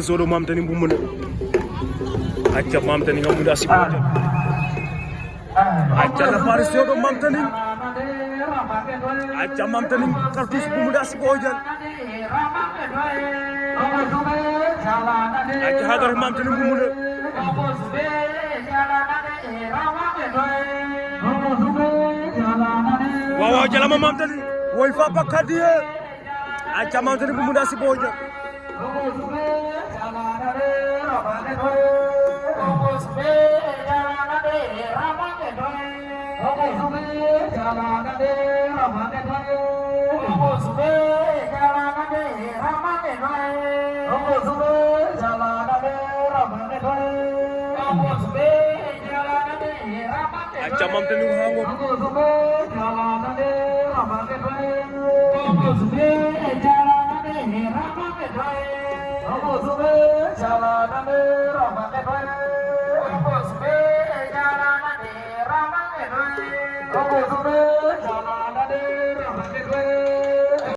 Solo mam tani bu mën acca mam tani nga muda sibo acca na faris yodo mam tani acca mam tani kartus bu muda sibo jal acca hagar mam tani bu muda waaw jalama mam tani woy fa bakadiye acca mam tani bu muda sibo jal acca mam tani hango